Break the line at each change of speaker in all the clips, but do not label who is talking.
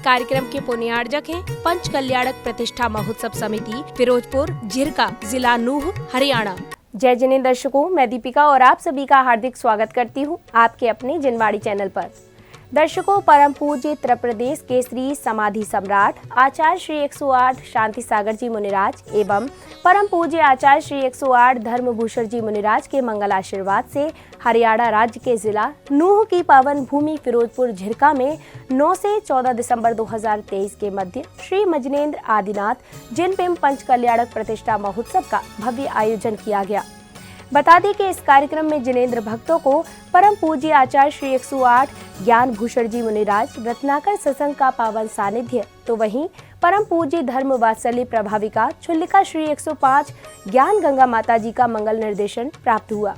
कार्यक्रम के पुण्यार्जक हैं पंच कल्याणक प्रतिष्ठा महोत्सव समिति फिरोजपुर झिरका, जिला नूह, हरियाणा। जय जिने दर्शकों, मैं दीपिका और आप सभी का हार्दिक स्वागत करती हूँ आपके अपने जिनवाड़ी चैनल पर। दर्शकों, परम पूज्य उत्तर प्रदेश के श्री समाधि सम्राट आचार्य श्री 108 शांति सागर जी मुनिराज एवं परम पूज्य आचार्य श्री 108 धर्मभूषण जी मुनिराज के मंगल आशीर्वाद से हरियाणा राज्य के जिला नूह की पावन भूमि फिरोजपुर झिरका में 9 से 14 दिसंबर 2023 के मध्य श्री मजनेन्द्र आदिनाथ जिनपिम पंच कल्याणक प्रतिष्ठा महोत्सव का भव्य आयोजन किया गया। बता दें कि इस कार्यक्रम में जिनेंद्र भक्तों को परम पूज्य आचार्य श्री 108 ज्ञान भूषण जी मुनिराज रत्नाकर सत्संग का पावन सानिध्य, तो वहीं परम पूज्य धर्म वात्सल्य प्रभाविका चुल्लिका श्री 105 ज्ञान गंगा माता जी का मंगल निर्देशन प्राप्त हुआ।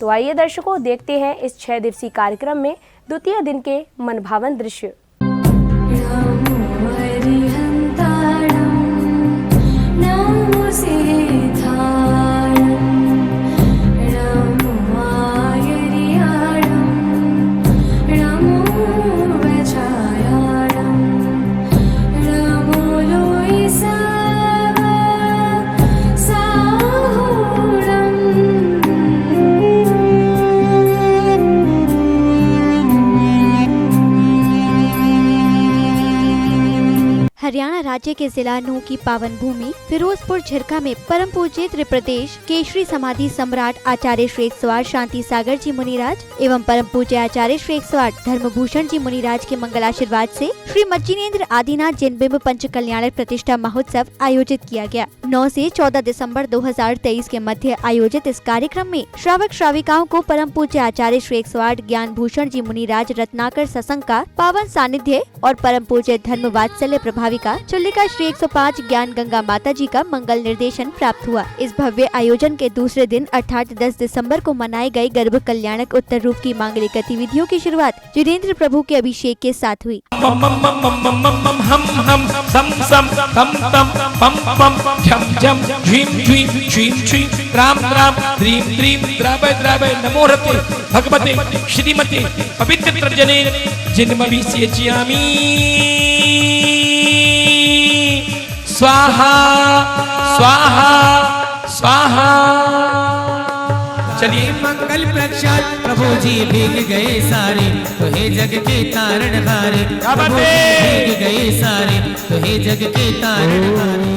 तो आइए दर्शकों, देखते हैं इस 6 दिवसीय कार्यक्रम में द्वितीय दिन के मनभावन दृश्य।
हरियाणा राज्य के जिला नूह की पावन भूमि फिरोजपुर झिरका में परम पूज्य त्रिप्रदेश केशरी समाधि सम्राट आचार्य श्री 108 शांति सागर जी मुनिराज एवं परम पूज्य आचार्य श्री 108 धर्मभूषण जी मुनिराज के मंगल आशीर्वाद से श्री मज्जिनेन्द्र आदिनाथ जिनबिम्ब पंच कल्याणक प्रतिष्ठा महोत्सव आयोजित किया गया। 9 से 14 दिसंबर 2023 के मध्य आयोजित इस कार्यक्रम में श्रावक श्राविकाओं को परम पूज्य आचार्य श्री 108 ज्ञान भूषण जी मुनिराज रत्नाकर सत्संग का पावन सानिध्य और परम पूज्य धर्म वात्सल्य प्रभाविका चुल्लिका श्री 105 ज्ञान गंगा माता जी का मंगल निर्देशन प्राप्त हुआ। इस भव्य आयोजन के दूसरे दिन अर्थात 10 दिसंबर को मनाए गए गर्भ कल्याणक उत्तर रूप की मांगलिक गतिविधियों की शुरुआत जिनेंद्र प्रभु के अभिषेक के साथ हुई।
भगवते श्रीमते पवित्र जने जन्मभिषेचयामि स्वाहा स्वाहा स्वाहा। चलिए
मंगल प्रख्यात प्रभु जी भीग गए सारे, तो हे जग के तारण हारे। प्रभु जी भीग गए सारे, तो हे जग के तारण हारे।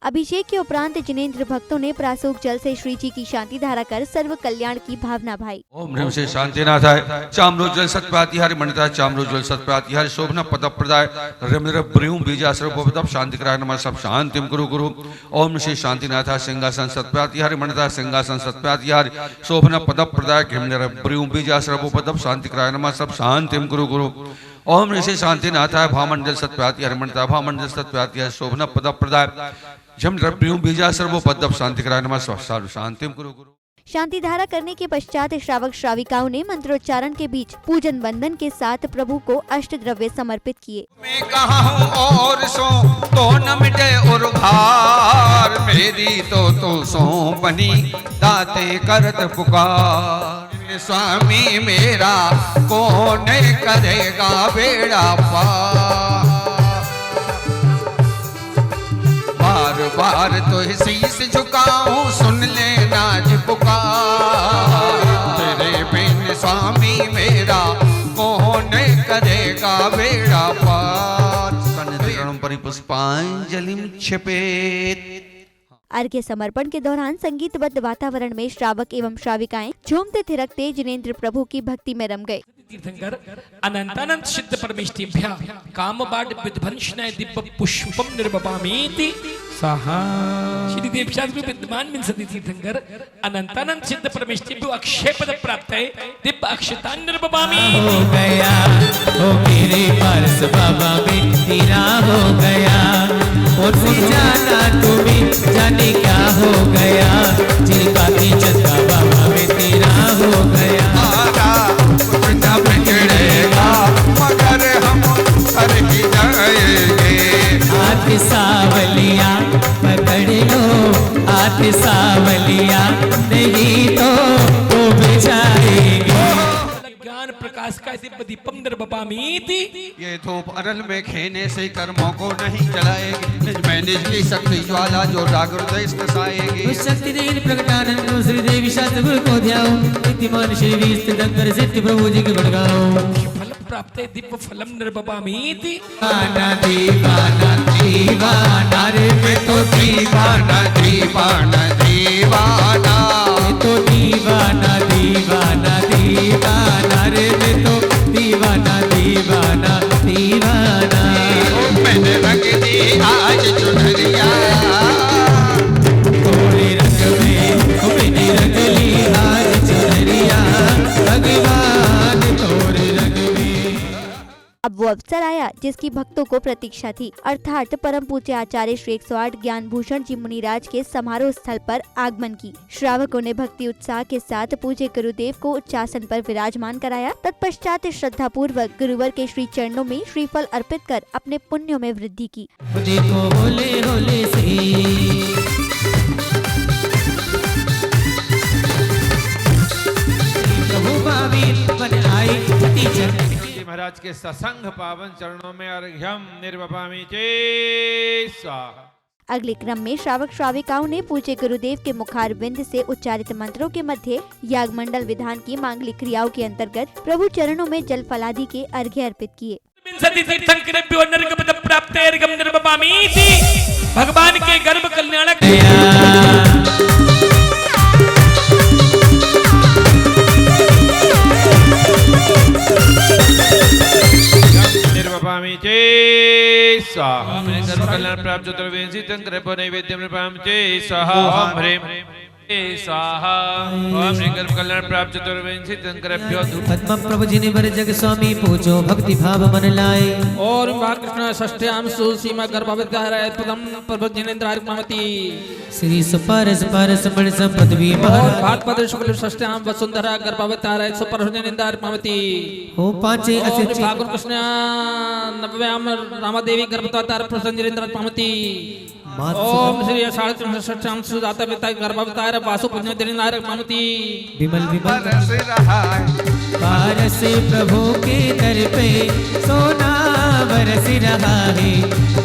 अभिषेक के उपरांत जिनेंद्र भक्तों ने प्रासूक जल से श्री जी की शांति धारा कर सर्व कल्याण की भावना भाई।
ओम ह्रीं से शांतिनाथाय चाम्रोज्वल सत्प्रातिहार मणिताय चाम्रोज्वल सत्प्रातिहार शोभना पद प्रदाय रमर ब्रूम बीजासर पद शांतिकराय नमः सब शांतिम गुरु गुरु। ओम श्री शांतिनाथाय सिंहासन सत्प्रातिहार मणिताय सिंहासन सत्प्रातिहार शोभना पद प्रदाय रमर ब्रूम बीजासर पद शांतिकराय नमः सब शांतिम गुरु गुरु। ओम ऋषि शांतिनाथाय भामंडल सत्प्रातिहार मणिताय भामंडल सत्प्रातिहार शोभना पद प्रदाय जम द्रव्यों बीजा सर्वो पद्म शांति कराय नमः शांतिम गुरु गुरु।
शांति धारा करने के पश्चात श्रावक श्राविकाओं ने मंत्रोच्चारण के बीच पूजन वंदन के साथ प्रभु को अष्ट द्रव्य समर्पित किए।
मैं कहा हूँ और सो तो न मिटे और भार, मेरी तो सो बनी दाते करत पुकार। स्वामी मेरा कौन करेगा बेड़ा पार, बार बार तो शीश झुकाऊं सुन लेना पुकार। तेरे बिन स्वामी मेरा कौन करेगा बेड़ा पार।
सन्निधिं परिपुष्पांजलिं क्षिपेत्।
अर्घ्य समर्पण के दौरान संगीतबद्ध वातावरण में श्रावक एवं श्राविकाएं झूमते थिरकते जिनेंद्र प्रभु की भक्ति में रम गए।
तीर्थंकर अनंतानंत सिद्ध परमेष्टिभ्या कामबाड विध्वंसनाय दिव्य पुष्पम निर्वपामीति स्वाहा। श्री देवशास्त्र विद्यमान मिल सती तीर्थंकर अनंतानंत सिद्ध परमेष्टिभ्यो अक्षय पद प्राप्त है दिव्य अक्षतान निर्वपामी।
हो गया हो मेरे पारस बाबा में तेरा हो गया, और जाना तुम्हें जाने क्या हो गया। चिल्का की चंदा बाबा में तेरा हो गया।
बिगड़ेगा मगर हम हर ही जाएंगे।
हाथ सावलिया पकड़ लो, हाथ सावलिया नहीं तो डूब जाएंगे।
ज्ञान प्रकाश भास्कर दिव्य दीपम निर्वपामीति।
ये धूप अरल में खेने से कर्मों को नहीं जलाएगी, निज में निज की शक्ति ज्वाला जो जागृत दर्शाएगी।
उस शक्ति देन प्रकटानंद को श्री देवी शास्त्र को ध्याओ, नित्यमान श्री वीर दंकर सिद्ध प्रभु जी के बढ़ाओ।
फल प्राप्त दिव्य फलम निर्वपामीति।
दीवाना दीवाना दीवाना रे मैं तो
दीवाना दीवाना दीवाना
तो दीवाना दीवाना दीवाना रे मैं तो दीवाना दीवाना दीवाना।
मैंने रंग दी आज चुनरिया,
तोरे रंग में मैंने रंग ली आज चुनरिया, भगवान तोरे रंग में।
अब वो अवसर आया जिसकी भक्तों को प्रतीक्षा थी, अर्थात परम पूज्य आचार्य श्री 108 ज्ञान भूषण जी मुनिराज के समारोह स्थल पर आगमन की। श्रावकों ने भक्ति उत्साह के साथ पूज्य गुरुदेव को उच्चासन पर विराजमान कराया। तत्पश्चात श्रद्धा पूर्वक गुरुवर के श्री चरणों में श्रीफल अर्पित कर अपने पुण्यों में वृद्धि की।
देखो होले होले से प्रभु भावीर बन आए टीचर
महाराज के ससंग पावन चरणों में अर्घ्यम निर्वपामि चे स्वाहा।
अगले क्रम में श्रावक श्राविकाओं ने पूज्य गुरुदेव के मुखारविंद से उच्चारित मंत्रों के मध्य याग मंडल विधान की मांगलिक क्रियाओं के अंतर्गत प्रभु चरणों में जल फलादि के अर्घ्य अर्पित किए।
भगवान के गर्भ कल्याणक
निर्वपामि चे स्वाहा। अपने गर्भ कल्याण प्राप्त चतुर्वेदी शंकर पर नैवेद्यम निर्वपामि चे स्वाहा। ओम ह्रीं स्वाहा। ओम ह्रीं गर्भ कल्याण प्राप्त चतुर्वेदी शंकरभ्यो
पद्म प्रभु जिने बर जग स्वामी पूजो भक्ति भाव मन लाए।
और कृष्ण षष्ठ्याम सुसीमा गर्भावतारय पदम प्रभु जिनेन्द्र मामती।
श्री सुपारस पारस बड़ संपदवी
और भागवत शुक्ल षष्ठ्याम वसुंधरा गर्भावतारय सुप्रभु जिनेन्द्र मामती।
हो पांचे
और
असिच
भागवत कृष्ण नवव्याम रामादेवी गर्भवतार प्रभु जिनेन्द्र मामती। ओम श्री साढ़े षष्ठ्याम सुजाता पिता गर्भावतार वासु पुण्य जिनेन्द्र मामती।
विमल विमल
बरस रहा है
पारस प्रभु के दर पे सोना बरस रहा है।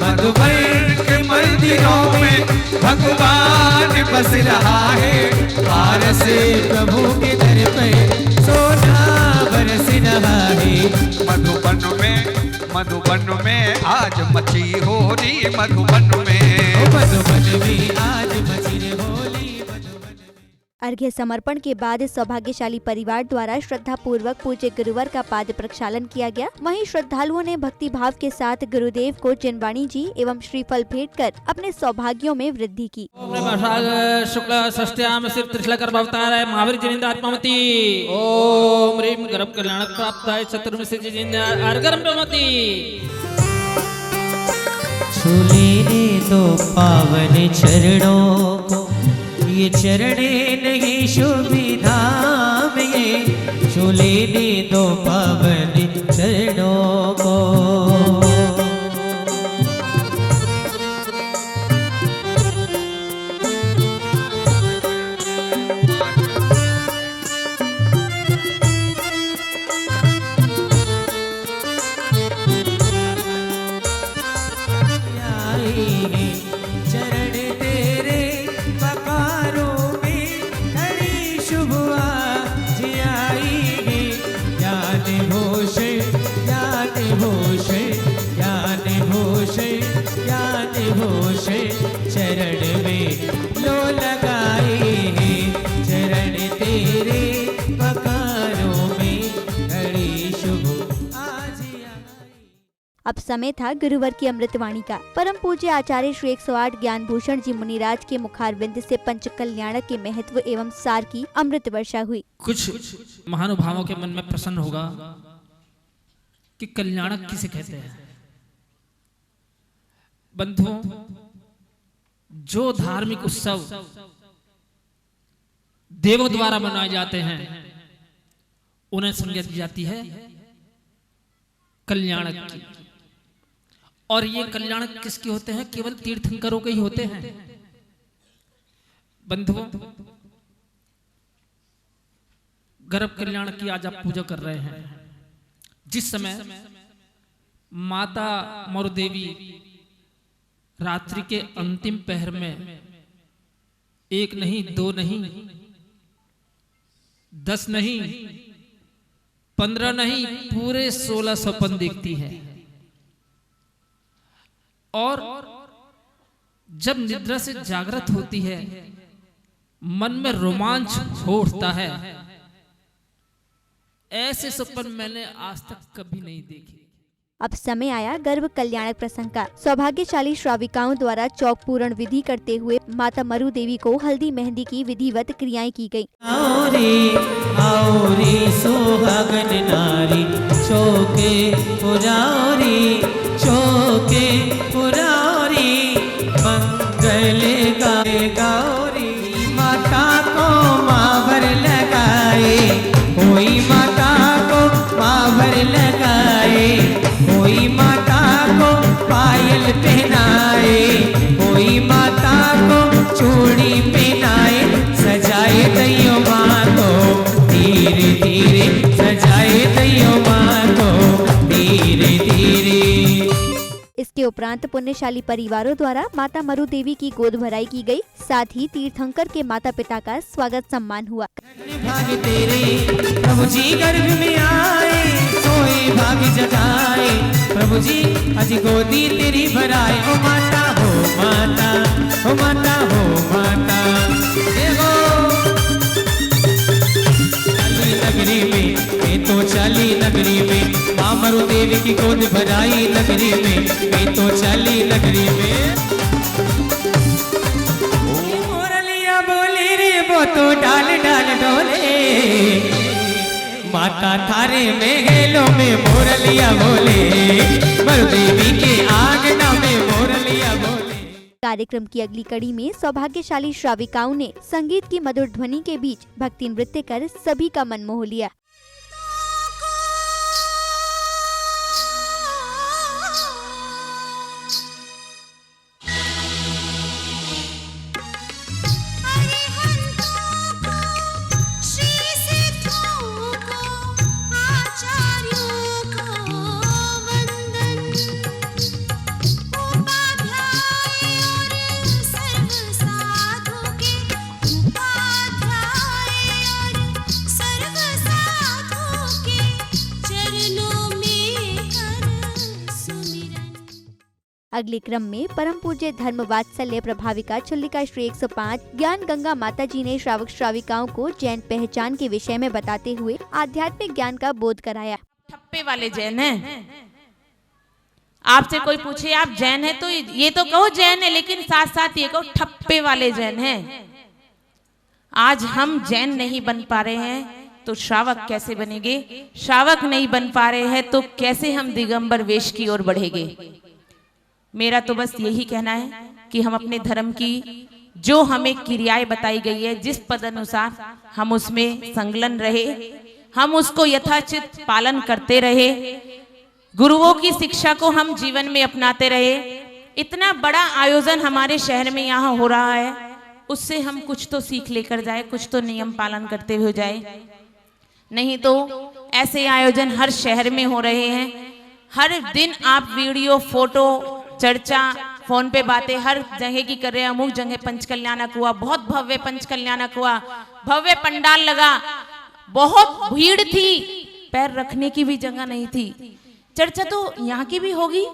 मधुबन के मंदिरों में भगवान बस रहा है।
पारस प्रभु के दर पे सोना बरस रहा है।
मधुबन में आज मची होली मधुबन में।
मधुबन में आज मची रे होली मधुबन में।
अर्घ्य समर्पण के बाद सौभाग्यशाली परिवार द्वारा श्रद्धा पूर्वक पूज्य गुरुवर का पाद प्रक्षालन किया गया। वहीं श्रद्धालुओं ने भक्ति भाव के साथ गुरुदेव को चिनवाणी जी एवं श्रीफल भेंट कर अपने सौभाग्यों में वृद्धि की।
शुक्ल षष्ठ्याम शिव त्रिशला गर्भावतारय महावीर जिनेन्द्र मामती। ओम ह्रीं गर्भ कल्याण प्राप्ताय चतुर्मुखी जिनेन्द्र मामती।
छू लेने दो पावन चरणों को, ये चरणे नहीं शुभिधा में, ये छू लेने दो पावन चरणों को। चरण तेरे पकारों में खड़ी शुभ आज आएगी। ज्ञान भूषण ज्ञान भूषण ज्ञान भूषण ज्ञान भूषण चरण में लो लगाए हैं। चरण तेरे पकारों में खड़ी शुभ आज आएगी।
अब समय था गुरुवर की अमृतवाणी का। परम पूज्य आचार्य श्री 108 ज्ञान भूषण जी मुनिराज के मुखारविंद से पंच कल्याणक के महत्व एवं सार की अमृत वर्षा हुई।
कुछ महानुभावों के मन में प्रश्न होगा कि कल्याणक किसे कहते हैं। बंधुओं, जो धार्मिक उत्सव देवों द्वारा मनाए जाते हैं उन्हें संज्ञा दी जाती है कल्याणक की। और ये कल्याणक किसके होते हैं? केवल तीर्थंकरों के ही होते हैं। बंधुओं, गर्भ कल्याण की आज आप पूजा कर रहे हैं। जिस समय माता मरु देवी रात्रि के अंतिम पहर में 1 नहीं 2 नहीं 10 नहीं 15 नहीं पूरे 16 स्वप्न देखती है। और जब निद्रा से जागृत होती है मन में रोमांच हो उठता है। ऐसे स्वप्न मैंने आज तक कभी नहीं देखे।
अब समय आया गर्भ कल्याणक प्रसंग का। सौभाग्यशाली श्राविकाओं द्वारा चौक पूर्ण विधि करते हुए माता मरु देवी को हल्दी मेहंदी की विधिवत क्रियाएं की गयी।
आओ रे सुहागन नारी चौके पुरारी चौके पुरारी मंगल गाए गौरी माता को मावर लगाए कोई माता को मावर लगाए कोई माता को पायल पहनाए कोई माता को चूड़ी पहनाए सजाए दैयो माँ को धीरे धीरे सजाए दैयो माँ को धीरे धीरे।
इसके उपरांत पुण्यशाली परिवारों द्वारा माता मरु देवी की गोद भराई की गई। साथ ही तीर्थंकर के माता पिता का स्वागत सम्मान हुआ।
भाग तेरे प्रभु जी गर्भ में आए सोए भाग जगाए प्रभु जी अजी गोदी तेरी भराए ओ माता हो माता हो माता हो माता। देखो चली नगरी में मैं तो चली नगरी में माँ मरु देवी की गोद भराई नगरी में मैं तो चली नगरी में। मोरलिया बोले रे वो तो डाल डाल डोले माता थारे में हेलो में मोरलिया बोले मरु देवी के आंगना में मोरलिया बोले।
कार्यक्रम की अगली कड़ी में सौभाग्यशाली श्राविकाओं ने संगीत की मधुर ध्वनि के बीच भक्ति नृत्य कर सभी का मन मोह लिया। अगले क्रम में परम पूज्य धर्म वात्सल्य प्रभाविका चुल्लिका श्री 105 ज्ञान गंगा माता जी ने श्रावक श्राविकाओं को जैन पहचान के विषय में बताते हुए आध्यात्मिक ज्ञान का बोध कराया।
ठप्पे वाले जैन हैं। आपसे कोई पूछे आप जैन है तो ये तो कहो जैन है, लेकिन साथ साथ ये कहो ठप्पे वाले जैन हैं। आज हम जैन नहीं बन पा रहे हैं तो श्रावक कैसे बनेंगे? श्रावक नहीं बन पा रहे हैं तो कैसे हम दिगंबर वेश की ओर बढ़ेंगे? मेरा तो बस यही कहना है कि हम अपने धर्म की जो हमें क्रियाएं बताई गई है, जिस पद अनुसार हम उसमें संलग्न रहे, हम उसको यथाचित पालन करते रहे, गुरुओं की शिक्षा को हम जीवन में अपनाते रहे। इतना बड़ा आयोजन हमारे शहर में यहाँ हो रहा है, उससे हम कुछ तो सीख लेकर जाए, कुछ तो नियम पालन करते हुए जाए। नहीं तो ऐसे आयोजन हर शहर में हो रहे हैं। हर दिन आप वीडियो, फोटो, चर्चा, फोन पे बातें हर जगह की कर रहे हैं। अमुक जगह पंच कल्याणक हुआ, बहुत भव्य पंच कल्याणक हुआ, भव्य पंडाल लगा, बहुत भीड़ थी, पैर रखने की भी जगह नहीं थी। चर्चा तो यहाँ की भी होगी,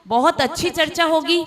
बहुत अच्छी चर्चा होगी,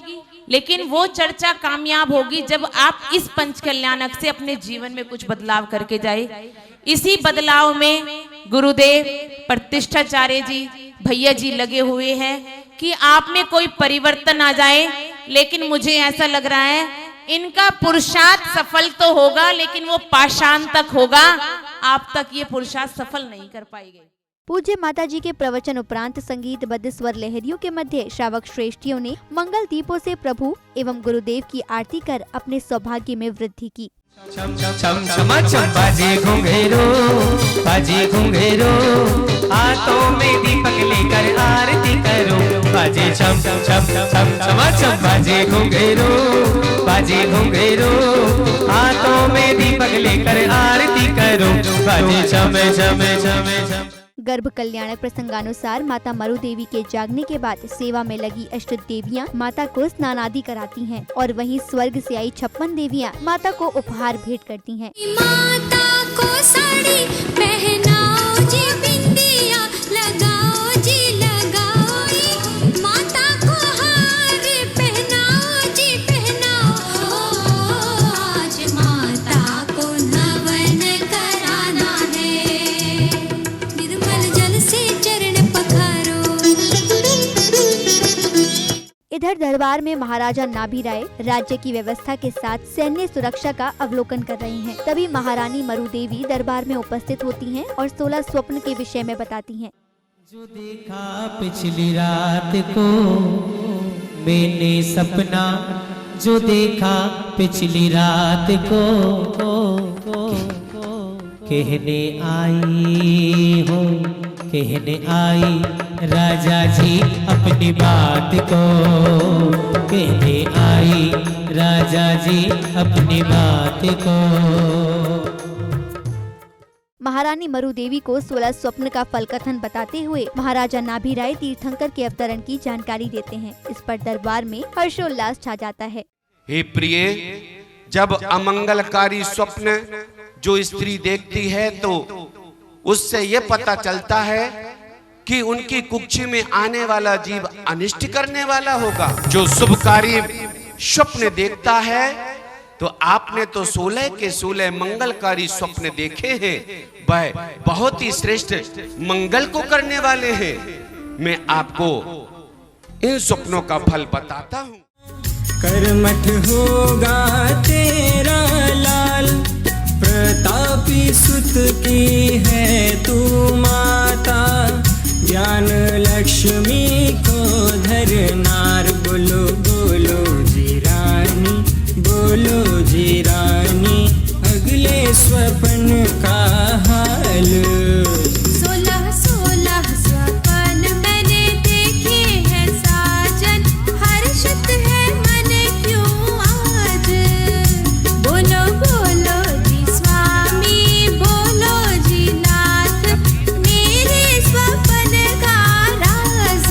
लेकिन वो चर्चा कामयाब होगी जब आप इस पंच कल्याणक से अपने जीवन में कुछ बदलाव करके जाए। इसी बदलाव में गुरुदेव प्रतिष्ठाचार्य जी, भैया जी लगे हुए हैं कि आप में कोई परिवर्तन आ जाए। लेकिन मुझे ऐसा लग रहा है इनका पुरुषार्थ सफल तो होगा, लेकिन वो पाषाण तक होगा, आप तक ये पुरुषार्थ सफल नहीं कर पाएंगे।
पूज्य माता जी के प्रवचन उपरांत संगीतबद्ध स्वर लहरियों के मध्य श्रावक श्रेष्ठियों ने मंगल दीपों से प्रभु एवं गुरुदेव की आरती कर अपने सौभाग्य में वृद्धि की।
छम छम छम छम बाजे घुंघरू हाथों में दीपक लेकर आरती करो। बाजे छम छम छम छम छम बाजे घुंघरू हाथों में दीपक लेकर आरती करो। बाजे छम छम छम छम।
गर्भ कल्याणक प्रसंगानुसार माता मरु देवी के जागने के बाद सेवा में लगी अष्ट देवियाँ माता को स्नान आदि कराती हैं और वहीं स्वर्ग से आई 56 देवियाँ माता को उपहार भेंट करती हैं।
माता को साड़ी पहनाओ जी, बिंदिया लगाओ जी लगाओ, माता को हार पहनाओ जी पहनाओ, आज माता को नवन कराना है, निर्मल जल से चरण पखारो।
इधर दरबार में महाराजा नाभी राय राज्य की व्यवस्था के साथ सैन्य सुरक्षा का अवलोकन कर रहे हैं। तभी महारानी मरु देवी दरबार में उपस्थित होती हैं और 16 स्वप्न के विषय में बताती हैं।
जो देखा पिछली रात को मैंने सपना, जो देखा पिछली रात को कहने आई हो, कहने आई राजा जी अपनी बात को, कहने आई राजा जी अपनी बात को।
महारानी मरु देवी को 16 स्वप्न का फल कथन बताते हुए महाराजा नाभी राय तीर्थंकर के अवतरण की जानकारी देते हैं। इस पर दरबार में हर्षोल्लास छा जाता है।
हे प्रिय, जब अमंगलकारी स्वप्न जो स्त्री देखती है तो उससे ये पता चलता है कि उनकी कुक्षी में आने वाला जीव अनिष्ट करने वाला होगा। जो शुभकारी स्वप्न देखता है तो आपने तो 16 के 16 मंगलकारी स्वप्न देखे हैं, वह बहुत ही श्रेष्ठ मंगल को करने वाले हैं। मैं आपको इन स्वप्नों का फल बताता हूँ।
कर्मठ होगा तेरा लाल, प्रतापी सुत की है तू माता, ज्ञान लक्ष्मी को धरनार, बोलो बोलो जी रानी, बोलो जी रानी, अगले स्वप्न का हाल।
16 स्वप्न मैंने देखे हैं साजन, हर्षित है मन क्यों आज, बोलो बोलो जी स्वामी, बोलो जी नाथ, मेरे स्वप्न का राज।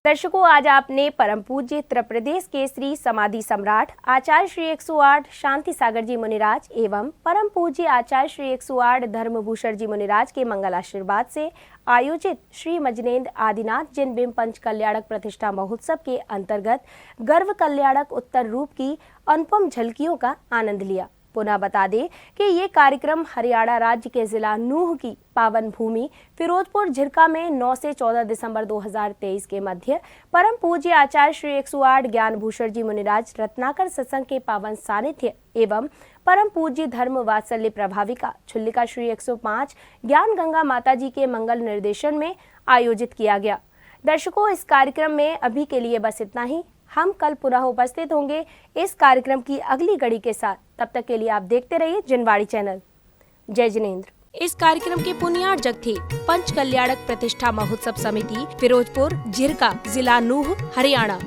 दर्शकों, आज आपने परम पूज्य उत्तर प्रदेश के श्री समाधि सम्राट आचार्य श्री 108 शांति सागर जी मुनिराज एवं परम पूज्य आचार्य श्री 108 धर्मभूषण जी मुनिराज के मंगल आशीर्वाद से आयोजित श्री मजनेन्द्र आदिनाथ जिन बिंब पंच कल्याणक प्रतिष्ठा महोत्सव के अंतर्गत गर्व कल्याणक उत्तर रूप की अनुपम झलकियों का आनंद लिया। पुनः बता दें कि ये कार्यक्रम हरियाणा राज्य के जिला नूह की पावन भूमि फिरोजपुर झिरका में 9 से 14 दिसंबर 2023 के मध्य परम पूज्य आचार्य श्री 108 ज्ञान भूषण जी मुनिराज रत्नाकर सत्संग के पावन सानिध्य एवं परम पूज्य धर्म वात्सल्य प्रभाविका छुल्लिका श्री 105 ज्ञान गंगा माता जी के मंगल निर्देशन में आयोजित किया गया। दर्शकों, इस कार्यक्रम में अभी के लिए बस इतना ही। हम कल पुनः उपस्थित होंगे इस कार्यक्रम की अगली कड़ी के साथ। तब तक के लिए आप देखते रहिए जिनवाणी चैनल। जय जिनेंद्र। इस कार्यक्रम के पुण्यार्जक थे पंच कल्याणक प्रतिष्ठा महोत्सव समिति फिरोजपुर झिरका जिला नूह हरियाणा।